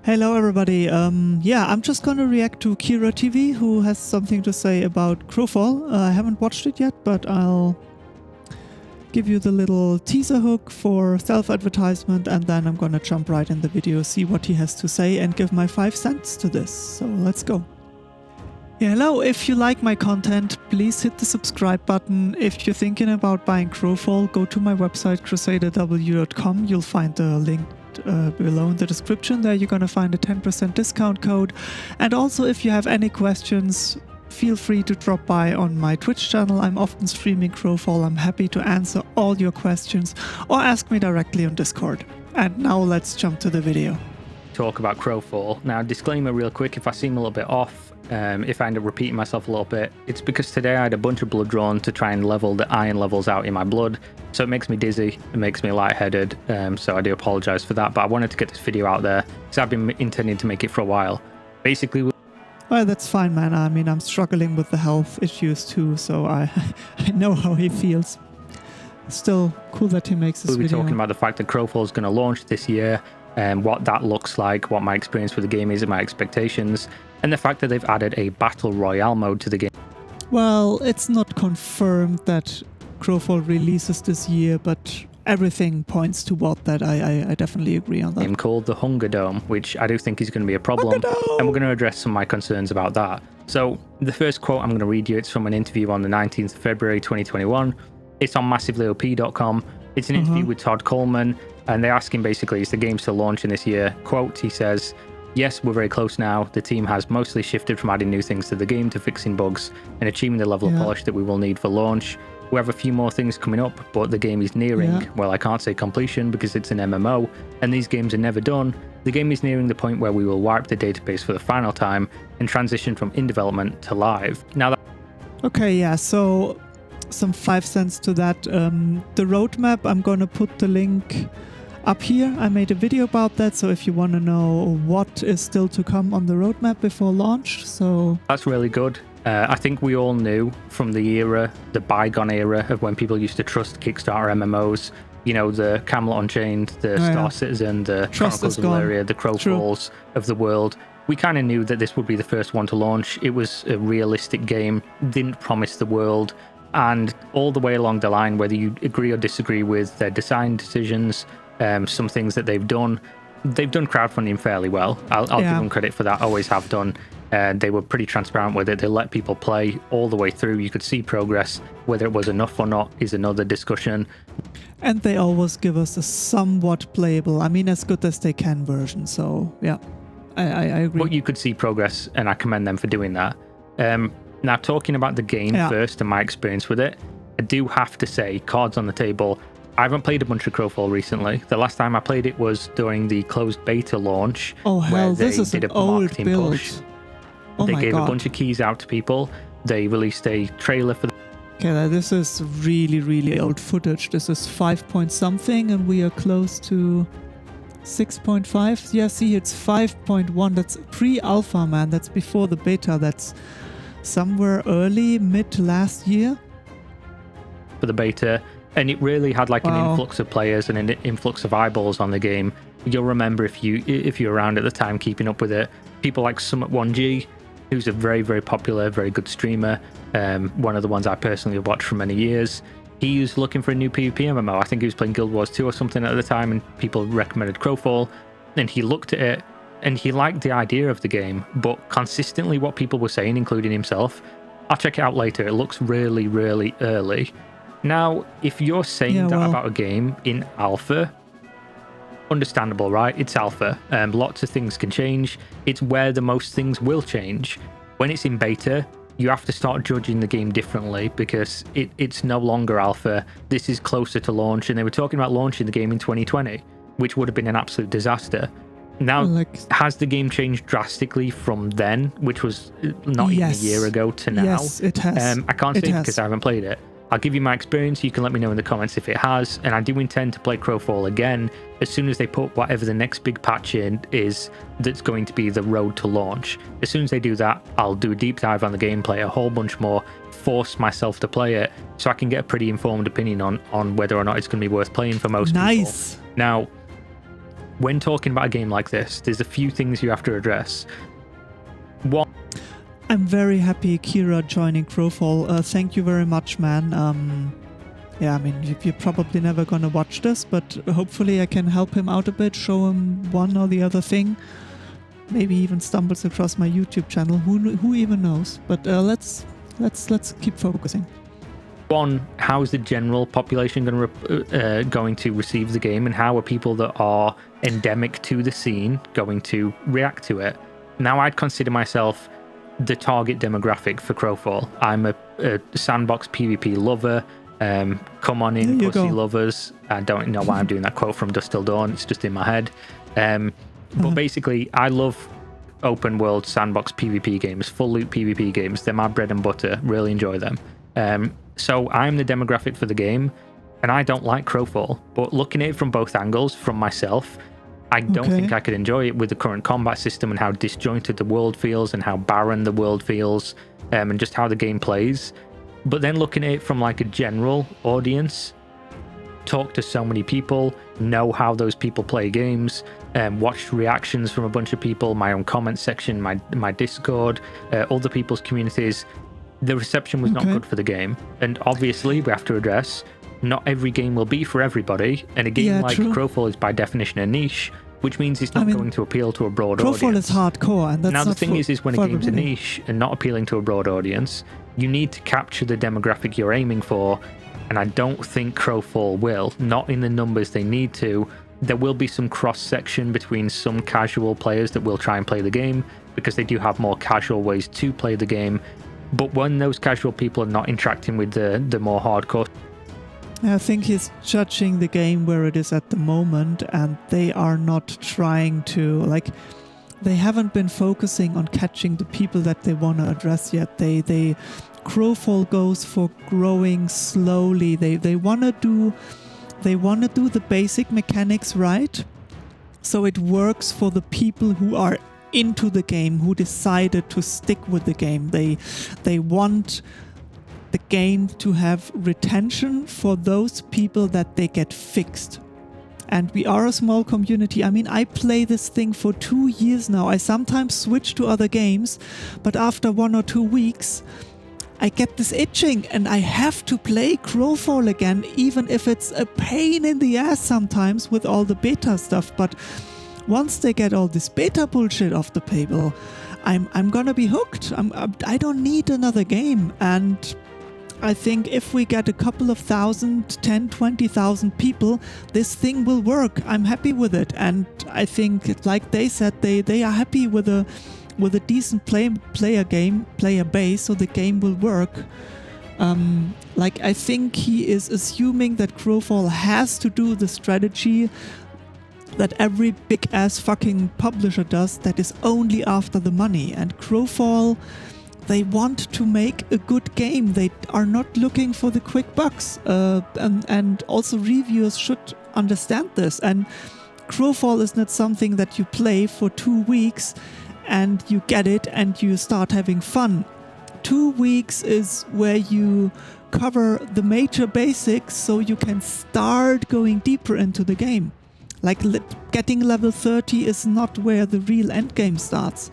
Hello everybody, yeah, I'm just gonna react to KiraTV, who has something to say about Crowfall. I haven't watched it yet, but I'll give you the little teaser hook for self-advertisement, and then I'm gonna jump right in the video, see what he has to say, and give my 5 cents to this. So let's go. Yeah, hello, if you like my content, please hit the subscribe button. If you're thinking about buying Crowfall, go to my website, CrusaderW.com. You'll find the link below in the description. There you're gonna find a 10% discount code. And also, if you have any questions, feel free to drop by on my Twitch channel. I'm often streaming Crowfall. I'm happy to answer all your questions or ask me directly on Discord. And now let's jump to the video. Talk about Crowfall. Now, disclaimer real quick, if I seem a little bit off, if I end up repeating myself a little bit, it's because today I had a bunch of blood drawn to try and level the iron levels out in my blood, so it makes me dizzy, it makes me lightheaded, so I do apologize for that, but I wanted to get this video out there because I've been intending to make it for a while. Basically, well, that's fine, man. I mean, I'm struggling with the health issues too, so I know how he feels. Still cool that he makes this we'll be video. talking about the fact that Crowfall is going to launch this year, and what that looks like, what my experience with the game is and my expectations, and the fact that they've added a battle royale mode to the game. Well, it's not confirmed that Crowfall releases this year, but everything points toward that. I definitely agree on that. Game called the Hunger Dome, which I do think is going to be a problem, and we're going to address some of my concerns about that. So the first quote I'm going to read you, it's from an interview on the 19th of February 2021. It's on massivelyoP.com. It's an interview with Todd Coleman, and they ask him basically, is the game still launching this year? Quote, he says, "Yes, we're very close now. The team has mostly shifted from adding new things to the game to fixing bugs and achieving the level of polish that we will need for launch. We have a few more things coming up, but the game is nearing, well, I can't say completion because it's an MMO, and these games are never done. The game is nearing the point where we will wipe the database for the final time and transition from in development to live." Now that... Okay, yeah, so some 5 cents to that. The roadmap, I'm gonna put the link up here. I made a video about that, so if you want to know what is still to come on the roadmap before launch, so... That's really good. I think we all knew from the era, the bygone era of when people used to trust Kickstarter MMOs, you know, the Camelot Unchained, the Star Citizen, the Chronicles of Valeria, the Crowfalls of the world. We kind of knew that this would be the first one to launch. It was a realistic game, didn't promise the world, and all the way along the line, whether you agree or disagree with their design decisions, some things that they've done crowdfunding fairly well. I'll give them credit for that, always have done. They were pretty transparent with it. They let people play all the way through. You could see progress. Whether it was enough or not is another discussion. And they always give us a somewhat playable, I mean, as good as they can version, so yeah, I agree. But you could see progress, and I commend them for doing that. Now, talking about the game first and my experience with it, I do have to say, cards on the table, I haven't played a bunch of Crowfall recently. The last time I played it was during the closed beta launch. Oh hell, this is did an a old marketing build. push. Oh they my gave God. a bunch of keys out to people. They released a trailer for the... Okay, this is really old footage. This is 5 point something, and we are close to 6.5. Yeah, see, it's 5.1. That's pre-alpha, man. That's before the beta. That's somewhere early, mid last year. For the beta, and it really had like an influx of players and an influx of eyeballs on the game. You'll remember if you're around at the time keeping up with it, people like Summit1G, who's a very popular, very good streamer, one of the ones I personally have watched for many years. He was looking for a new PvP MMO. I think he was playing Guild Wars 2 or something at the time, and people recommended Crowfall, and he looked at it and he liked the idea of the game, but consistently what people were saying, including himself, I'll check it out later, it looks really early. Now, if you're saying that about a game in alpha, understandable, right? It's alpha. Lots of things can change. It's where the most things will change. When it's in beta, you have to start judging the game differently because it's no longer alpha. This is closer to launch, and they were talking about launching the game in 2020, which would have been an absolute disaster. Now, has the game changed drastically from then, which was not even a year ago, to now? Yes, it has. I can't say because I haven't played it. I'll give you my experience. You can let me know in the comments if it has, and I do intend to play Crowfall again as soon as they put whatever the next big patch in is that's going to be the road to launch. As soon as they do that, I'll do a deep dive on the gameplay, a whole bunch more, force myself to play it so I can get a pretty informed opinion on whether or not it's going to be worth playing for most people. Now, when talking about a game like this, there's a few things you have to address. One, I'm very happy Kira joining Crowfall. Thank you very much, man. Yeah, I mean, you're probably never gonna watch this, but hopefully I can help him out a bit, show him one or the other thing. Maybe even stumbles across my YouTube channel. Who even knows? But let's keep focusing. One, how is the general population going to receive the game, and how are people that are endemic to the scene going to react to it? Now, I'd consider myself the target demographic for Crowfall. I'm a sandbox PvP lover. Come on in, pussy lovers. I don't know why I'm doing that quote from Dusk Till Dawn. It's just in my head. But basically, I love open world sandbox PvP games, full loot PvP games. They're my bread and butter. Really enjoy them. So I'm the demographic for the game, and I don't like Crowfall. But looking at it from both angles, from myself, I don't think I could enjoy it with the current combat system and how disjointed the world feels and how barren the world feels, and just how the game plays. But then looking at it from like a general audience, talk to so many people, know how those people play games, watched reactions from a bunch of people, my own comment section, my Discord, other people's communities, the reception was not good for the game. And obviously we have to address, not every game will be for everybody, and a game like Crowfall is by definition a niche, which means it's not going to appeal to a broad audience. Crowfall is hardcore, and that's now the not thing is when a game's a niche and not appealing to a broad audience, you need to capture the demographic you're aiming for, and I don't think Crowfall will, not in the numbers they need to. There will be some cross-section between some casual players that will try and play the game, because they do have more casual ways to play the game, but when those casual people are not interacting with the more hardcore, I think he's judging the game where it is at the moment, and they are not trying to, they haven't been focusing on catching the people that they want to address yet. Crowfall goes for growing slowly. They want to do the basic mechanics right, so it works for the people who are into the game, who decided to stick with the game. They want the game to have retention for those people that they get fixed. And we are a small community. I mean, I play this thing for 2 years now. I sometimes switch to other games, but after 1 or 2 weeks, I get this itching and I have to play Crowfall again, even if it's a pain in the ass sometimes with all the beta stuff. But once they get all this beta bullshit off the table, I'm gonna be hooked. I don't need another game. And I think if we get a couple of thousand, 10, 20,000 people, this thing will work. I'm happy with it. And I think, like they said, they are happy with a decent player base, so the game will work. I think he is assuming that Crowfall has to do the strategy that every big ass fucking publisher does, that is only after the money. And Crowfall, they want to make a good game. They are not looking for the quick bucks. And also reviewers should understand this. And Crowfall is not something that you play for 2 weeks and you get it and you start having fun. 2 weeks is where you cover the major basics so you can start going deeper into the game. Like getting level 30 is not where the real endgame starts.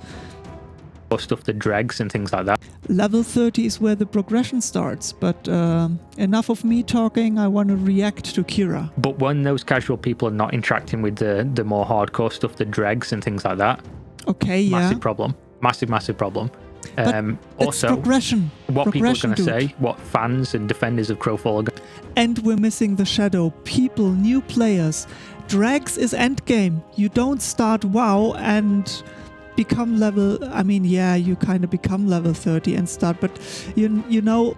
Or stuff that drags and things like that. Level 30 is where the progression starts, but enough of me talking, I want to react to Kira. But when those casual people are not interacting with the more hardcore stuff that drags and things like that, massive problem. Massive problem. Also, progression. What people are going to say, what fans and defenders of Crowfall are going to... And we're missing the shadow. People, new players. Drags is endgame. You don't start WoW and become level... I mean, yeah, you kind of become level 30 and start, but you know,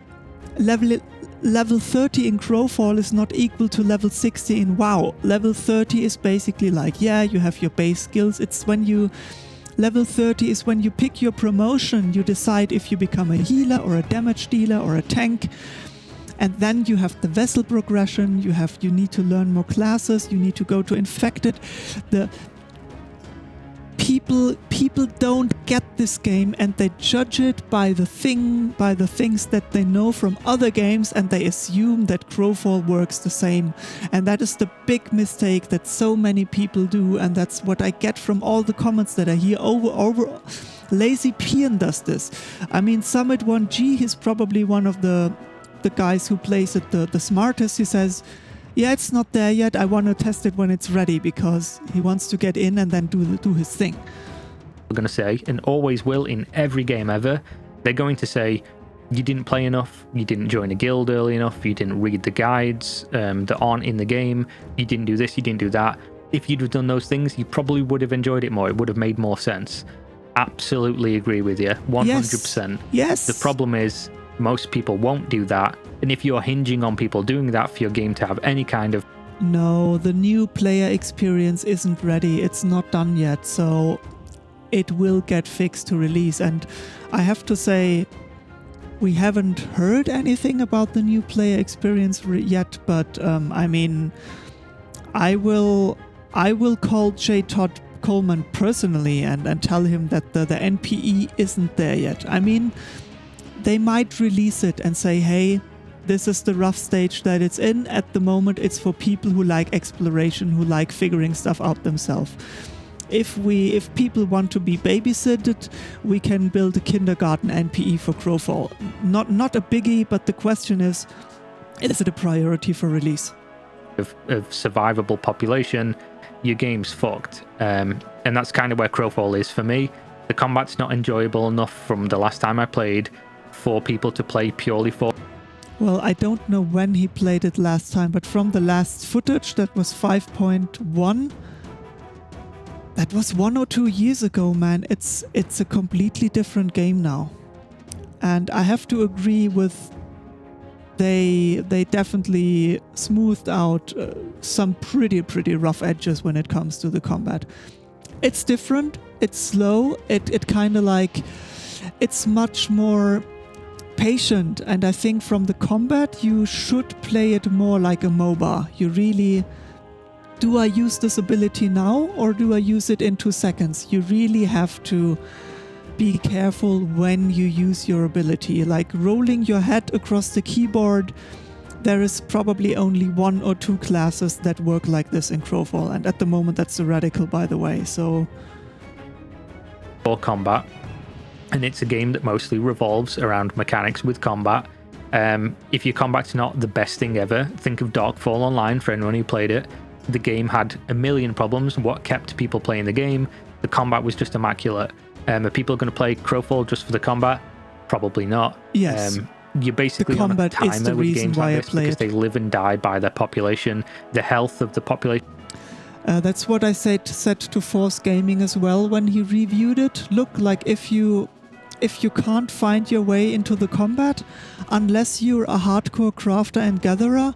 level 30 in Crowfall is not equal to level 60 in WoW. Level 30 is basically like, yeah, you have your base skills. It's when you... Level 30 is when you pick your promotion. You decide if you become a healer or a damage dealer or a tank. And then you have the vessel progression. You need to learn more classes. You need to go to infected. The people don't get this game, and they judge it by the things that they know from other games, and they assume that Crowfall works the same. And that is the big mistake that so many people do, and that's what I get from all the comments that I hear over. Lazy Pian does this. I mean, Summit1G, he's probably one of the guys who plays it the smartest. He says, yeah, it's not there yet, I want to test it when it's ready, because he wants to get in and then do his thing. We're going to say, and always will in every game ever, they're going to say, you didn't play enough, you didn't join a guild early enough, you didn't read the guides that aren't in the game, you didn't do this, you didn't do that. If you'd have done those things, you probably would have enjoyed it more. It would have made more sense. Absolutely agree with you, 100%. Yes. The problem is, most people won't do that, and if you're hinging on people doing that for your game to have any kind of... No, the new player experience isn't ready, it's not done yet, so it will get fixed to release. And I have to say, we haven't heard anything about the new player experience yet, but I mean, I will call J. Todd Coleman personally and tell him that the NPE isn't there yet. I mean, they might release it and say, hey, this is the rough stage that it's in. At the moment, it's for people who like exploration, who like figuring stuff out themselves. If people want to be babysitted, we can build a kindergarten NPE for Crowfall. Not a biggie, but the question is it a priority for release? Of survivable population, your game's fucked. And that's kind of where Crowfall is for me. The combat's not enjoyable enough from the last time I played for people to play purely for. Well, I don't know when he played it last time, but from the last footage, that was 5.1. That was 1 or 2 years ago, man. It's a completely different game now. And I have to agree with they definitely smoothed out some pretty rough edges when it comes to the combat. It's different, it's slow, it kind of like, it's much more patient, and I think from the combat you should play it more like a MOBA. You really, do I use this ability now or do I use it in 2 seconds? You really have to be careful when you use your ability. Like rolling your head across the keyboard, there is probably only 1 or 2 classes that work like this in Crowfall, and at the moment that's the Radical, by the way. So for combat, and it's a game that mostly revolves around mechanics with combat. If your combat's not the best thing ever, think of Darkfall Online for anyone who played it. The game had a million problems. What kept people playing the game? The combat was just immaculate. Are people going to play Crowfall just for the combat? Probably not. Yes. You're basically on a timer with games like this because they live and die by their population, the health of the population. That's what I said to Force Gaming as well when he reviewed it. Look, like if you can't find your way into the combat, unless you're a hardcore crafter and gatherer,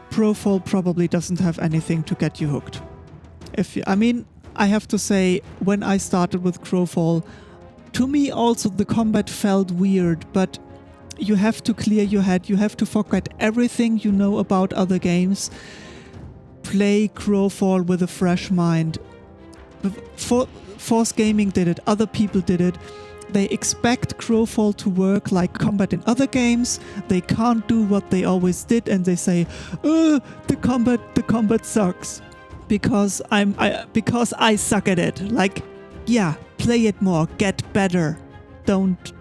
Crowfall probably doesn't have anything to get you hooked. I mean, I have to say, when I started with Crowfall, to me also the combat felt weird, but you have to clear your head, you have to forget everything you know about other games. Play Crowfall with a fresh mind. Force Gaming did it, other people did it. They expect Crowfall to work like combat in other games. They can't do what they always did, and they say, the combat sucks because I suck at it. Like, yeah, play it more, get better. Don't.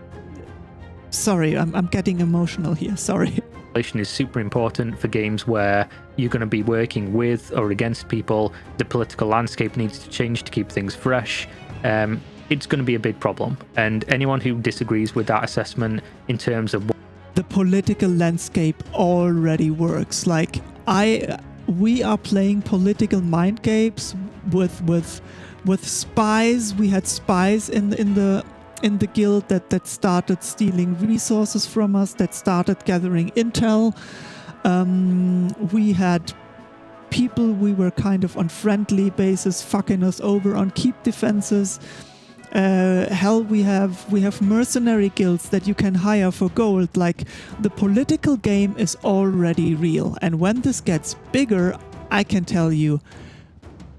Sorry, I'm getting emotional here. Sorry. Is super important for games where you're going to be working with or against people. The political landscape needs to change to keep things fresh. It's going to be a big problem, and anyone who disagrees with that assessment in terms of the political landscape already works. Like we are playing political mind games with spies. We had spies in the guild that started stealing resources from us, that started gathering intel. We had people we were kind of on friendly basis fucking us over on keep defenses. Hell, we have mercenary guilds that you can hire for gold. Like, the political game is already real, and when this gets bigger, I can tell you,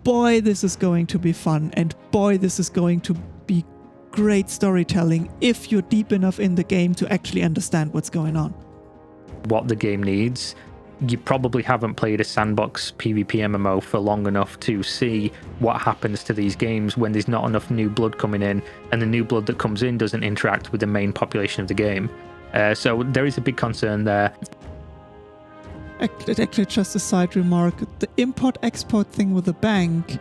boy, this is going to be fun, and boy, this is going to be great storytelling if you're deep enough in the game to actually understand what's going on. What the game needs. You probably haven't played a sandbox PvP MMO for long enough to see what happens to these games when there's not enough new blood coming in, and the new blood that comes in doesn't interact with the main population of the game. So there is a big concern there. Actually, just a side remark, the import-export thing with the bank,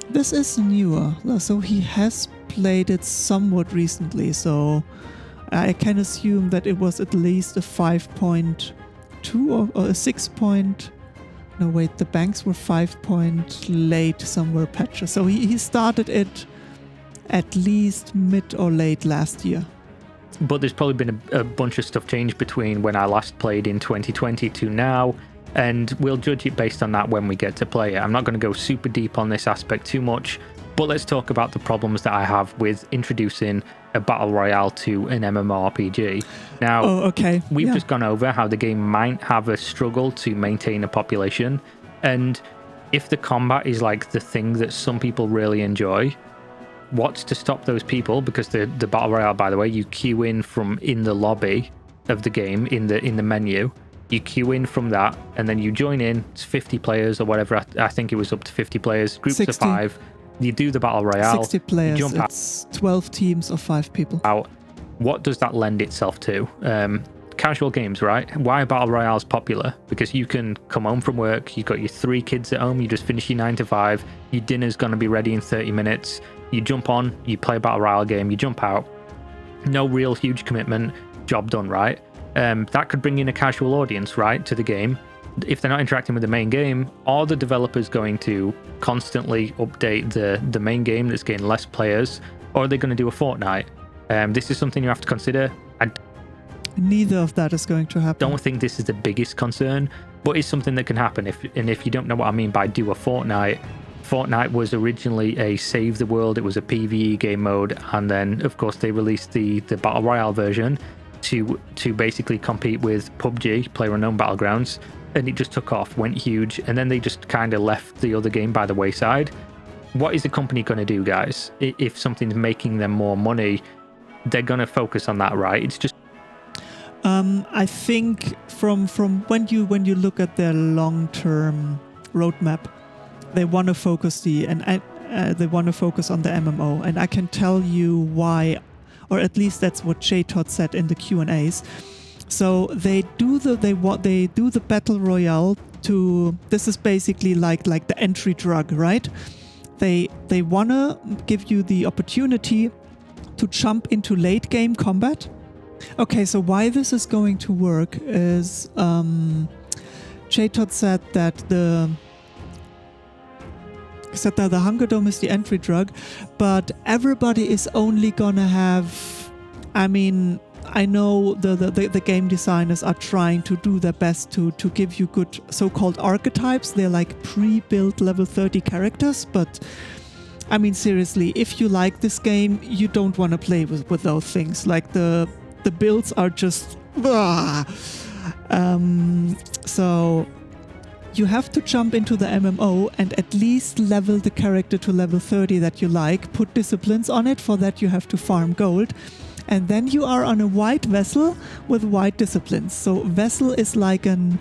this is newer, so he has played it somewhat recently, so I can assume that it was at least a 5.2 or a 6 point... No, wait, the banks were 5 point late somewhere patches. So he started it at least mid or late last year. But there's probably been a bunch of stuff changed between when I last played in 2020 to now, and we'll judge it based on that when we get to play it. I'm not going to go super deep on this aspect too much, but let's talk about the problems that I have with introducing a battle royale to an MMORPG. Now, we've just gone over how the game might have a struggle to maintain a population, and if the combat is like the thing that some people really enjoy, what's to stop those people? Because the battle royale, by the way, you queue in from in the lobby of the game, in the menu. You queue in from that, and then you join in. It's 50 players or whatever. I think it was up to 50 players. Groups 60. of 5. You do the battle royale. 60 players. You jump it's 12 teams of 5 people. Out. What does that lend itself to? Casual games, right? Why are battle royales popular? Because you can come home from work. You've got your 3 kids at home. You just finish your 9 to 5. Your dinner's going to be ready in 30 minutes. You jump on. You play a battle royale game. You jump out. No real huge commitment. Job done, right? That could bring in a casual audience, right, to the game. If they're not interacting with the main game, are the developers going to constantly update the main game that's getting less players, or are they going to do a Fortnite? This is something you have to consider. Neither of that is going to happen. Don't think this is the biggest concern, but it's something that can happen. If you don't know what I mean by do a Fortnite, Fortnite was originally a save the world. It was a PvE game mode, and then of course they released the battle royale version to basically compete with PUBG, PlayerUnknown Battlegrounds. And it just took off, went huge, and then they just kind of left the other game by the wayside. What is the company going to do, guys? If something's making them more money, they're going to focus on that, right? It's just... I think from when you look at their long-term roadmap, they want to focus they want to focus on the MMO, and I can tell you why, or at least that's what J-Todd said in the Q&As. So they do the battle royale to, this is basically like the entry drug, right? They wanna give you the opportunity to jump into late game combat. Okay, so why this is going to work is J-Todd said that the Hunger Dome is the entry drug, but everybody is only gonna have, I know the game designers are trying to do their best to give you good so-called archetypes. They're like pre-built level 30 characters, but seriously, if you like this game, you don't want to play with those things. Like the builds are just... So you have to jump into the MMO and at least level the character to level 30 that you like, put disciplines on it. For that you have to farm gold. And then you are on a white vessel with white disciplines. So vessel is like an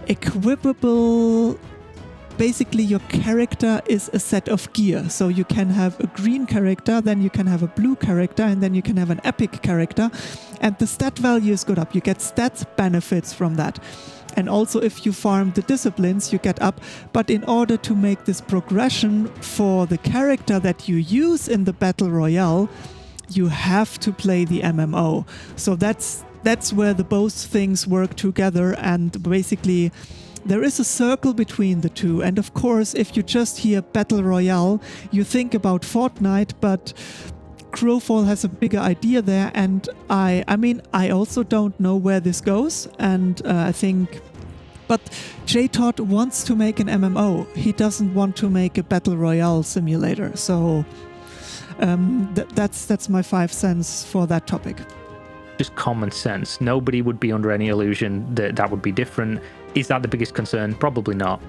equipable... Basically, your character is a set of gear. So you can have a green character, then you can have a blue character, and then you can have an epic character. And the stat values go up. You get stats benefits from that. And also, if you farm the disciplines, you get up. But in order to make this progression for the character that you use in the Battle Royale, you have to play the MMO. So that's where both things work together, and basically there is a circle between the two. And of course, if you just hear Battle Royale, you think about Fortnite, but Crowfall has a bigger idea there, and I also don't know where this goes, and I think... But J-Todd wants to make an MMO. He doesn't want to make a Battle Royale simulator, so... that's my 5 cents for that topic. Just common sense. Nobody would be under any illusion that would be different. Is that the biggest concern? Probably not.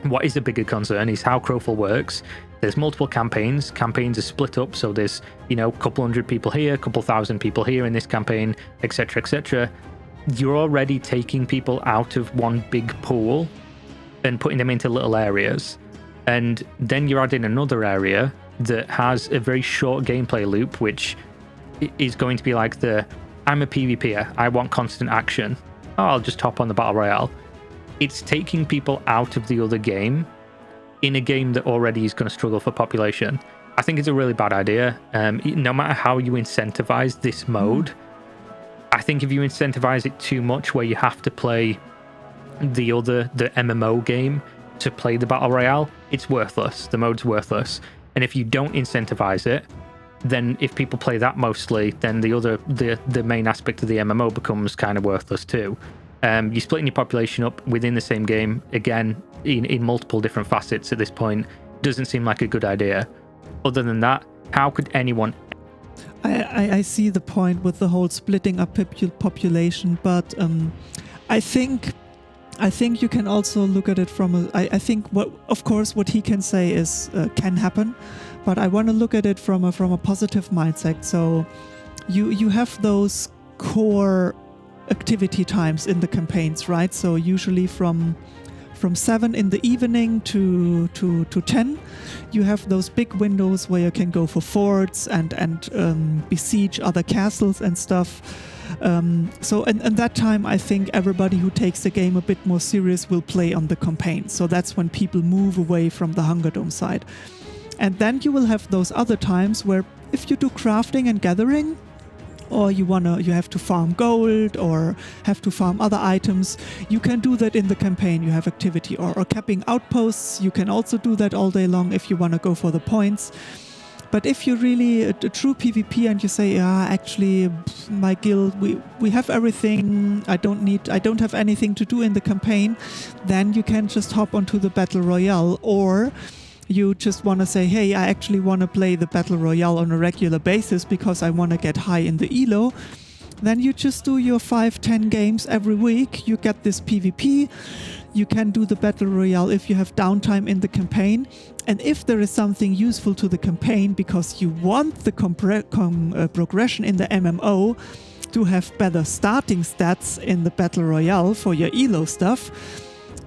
What is a bigger concern is how Crowfall works. There's multiple campaigns. Campaigns are split up, so there's, a couple hundred people here, a couple thousand people here in this campaign, etc., etc. You're already taking people out of one big pool and putting them into little areas. And then you're adding another area that has a very short gameplay loop, which is going to be like I'm a PvPer, I want constant action. Oh, I'll just hop on the Battle Royale. It's taking people out of the other game in a game that already is going to struggle for population. I think it's a really bad idea. No matter how you incentivize this mode, I think if you incentivize it too much where you have to play the MMO game to play the Battle Royale, it's worthless. The mode's worthless. And if you don't incentivize it, then if people play that mostly, then the main aspect of the MMO becomes kind of worthless too. You're splitting your population up within the same game, again, in multiple different facets at this point. Doesn't seem like a good idea. Other than that, how could anyone... I see the point with the whole splitting up population, but I think you can also look at it from I think what he can say is can happen, but I want to look at it from a positive mindset. So you have those core activity times in the campaigns, right? So usually from 7 in the evening to 10, you have those big windows where you can go for forts and besiege other castles and stuff. So in that time, I think everybody who takes the game a bit more serious will play on the campaign. So that's when people move away from the Hunger Dome side. And then you will have those other times where if you do crafting and gathering, or you have to farm gold or have to farm other items, you can do that in the campaign. You have activity or capping outposts. You can also do that all day long if you want to go for the points. But if you're really a true PvP and you say, actually, my guild, we have everything, I don't have anything to do in the campaign, then you can just hop onto the Battle Royale. Or you just want to say, hey, I actually want to play the Battle Royale on a regular basis because I want to get high in the elo. Then you just do your 5-10 games every week. You get this PvP. You can do the Battle Royale if you have downtime in the campaign. And if there is something useful to the campaign because you want the progression in the MMO to have better starting stats in the Battle Royale for your elo stuff,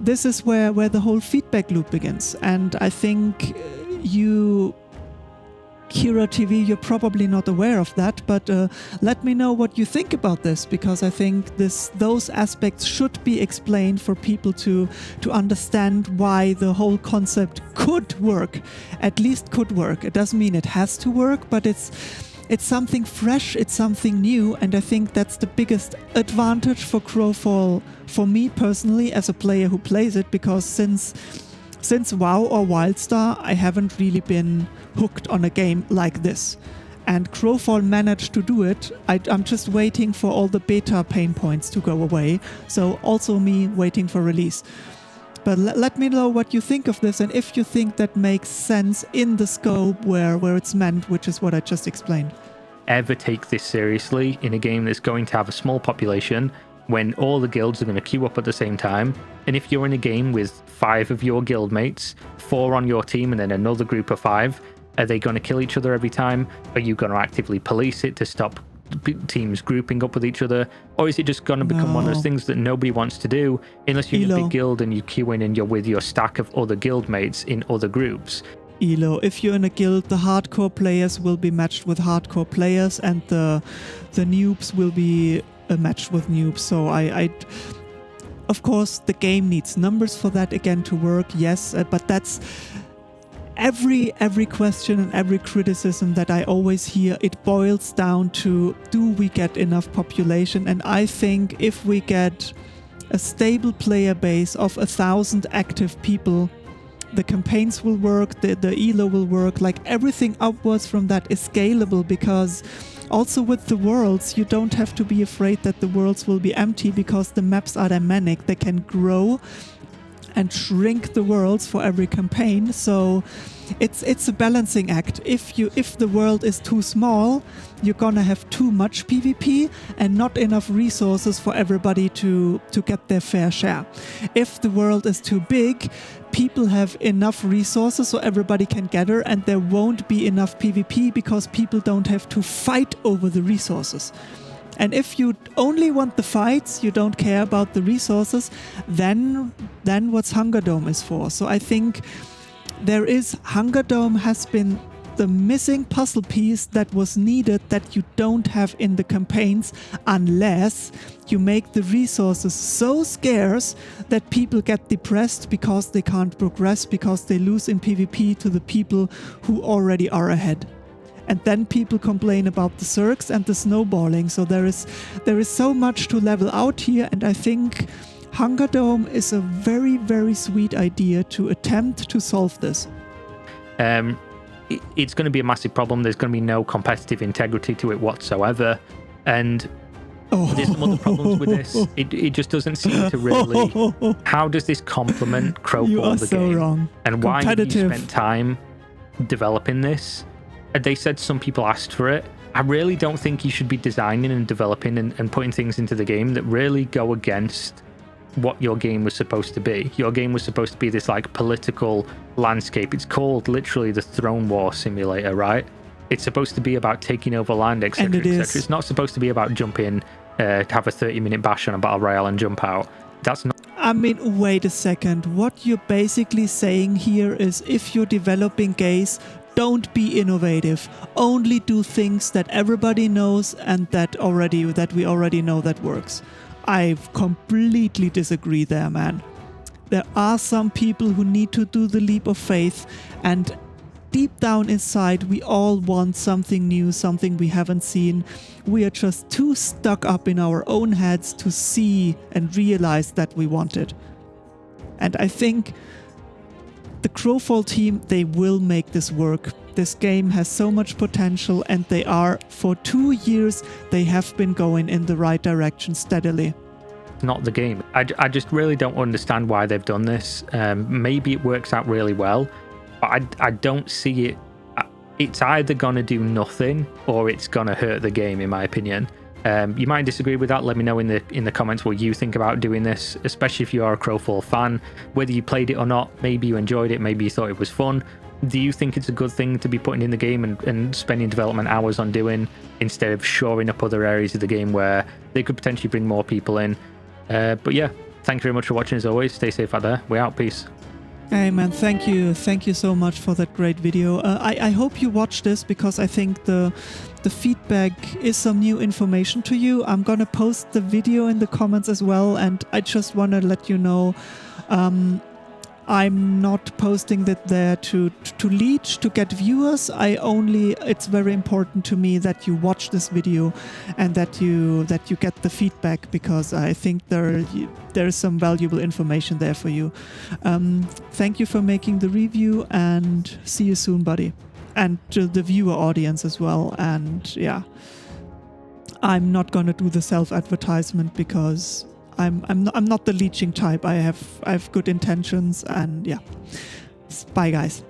this is where the whole feedback loop begins. And I think KiraTV, you're probably not aware of that, but let me know what you think about this, because I think those aspects should be explained for people to understand why the whole concept could work, at least could work. It doesn't mean it has to work, but it's something fresh, it's something new, and I think that's the biggest advantage for Crowfall for me personally as a player who plays it, because since WoW or Wildstar, I haven't really been hooked on a game like this. And Crowfall managed to do it. I'm just waiting for all the beta pain points to go away. So also me waiting for release. But let me know what you think of this and if you think that makes sense in the scope where it's meant, which is what I just explained. Ever take this seriously in a game that's going to have a small population when all the guilds are going to queue up at the same time? And if you're in a game with 5 of your guild mates, 4 on your team and then another group of 5, are they going to kill each other every time? Are you going to actively police it to stop teams grouping up with each other? Or is it just going to become one of those things that nobody wants to do unless you're in a big guild and you queue in and you're with your stack of other guild mates in other groups? Elo, if you're in a guild, the hardcore players will be matched with hardcore players and the noobs will be matched with noobs. So of course the game needs numbers for that again to work, yes, but that's every question and every criticism that I always hear, it boils down to, do we get enough population? And I think if we get a stable player base of 1,000 active people, the campaigns will work, the elo will work, like everything upwards from that is scalable, because also with the worlds, you don't have to be afraid that the worlds will be empty because the maps are dynamic. They can grow and shrink the worlds for every campaign. So it's a balancing act. If the world is too small, you're gonna have too much PvP and not enough resources for everybody to get their fair share. If the world is too big, people have enough resources so everybody can gather, and there won't be enough PvP because people don't have to fight over the resources. And if you only want the fights, you don't care about the resources, then what's Hunger Dome is for. So I think Hunger Dome has been the missing puzzle piece that was needed that you don't have in the campaigns, unless you make the resources so scarce that people get depressed because they can't progress, because they lose in PvP to the people who already are ahead. And then people complain about the Zergs and the snowballing. So there is so much to level out here, and I think Hunger Dome is a very, very sweet idea to attempt to solve this. It's going to be a massive problem. There's going to be no competitive integrity to it whatsoever, and there's some other problems with this. It just doesn't seem to really. How does this complement Crowfall the game? Wrong. And why have you spent time developing this? They said some people asked for it. I really don't think you should be designing and developing and putting things into the game that really go against what your game was supposed to be. Your game was supposed to be this like political landscape. It's called literally the Throne War Simulator, right? It's supposed to be about taking over land, etc., etc. It's not supposed to be about jumping, to have a 30-minute bash on a battle royale and jump out. That's not. I mean, wait a second. What you're basically saying here is, if you're developing games, don't be innovative. Only do things that everybody knows and that we already know that works. I completely disagree there, man. There are some people who need to do the leap of faith, and deep down inside we all want something new, something we haven't seen. We are just too stuck up in our own heads to see and realize that we want it. And I think the Crowfall team, they will make this work. This game has so much potential, and they are, for 2 years, they have been going in the right direction steadily. Not the game. I just really don't understand why they've done this. Maybe it works out really well, but I don't see it. It's either going to do nothing or it's going to hurt the game, in my opinion. You might disagree with that. Let me know in the comments what you think about doing this, especially if you are a Crowfall fan. Whether you played it or not, maybe you enjoyed it, maybe you thought it was fun. Do you think it's a good thing to be putting in the game and spending development hours on doing, instead of shoring up other areas of the game where they could potentially bring more people in? But yeah, thank you very much for watching as always. Stay safe out there. We're out. Peace. Hey man, thank you so much for that great video. I hope you watch this because I think the feedback is some new information to you. I'm gonna post the video in the comments as well, and I just want to let you know I'm not posting that there to leech, to get viewers. It's very important to me that you watch this video and that you get the feedback, because I think there's some valuable information there for you. Thank you for making the review, and see you soon, buddy. And to the viewer audience as well. And yeah, I'm not gonna do the self-advertisement because I'm not the leeching type. I have good intentions, and yeah. Bye guys.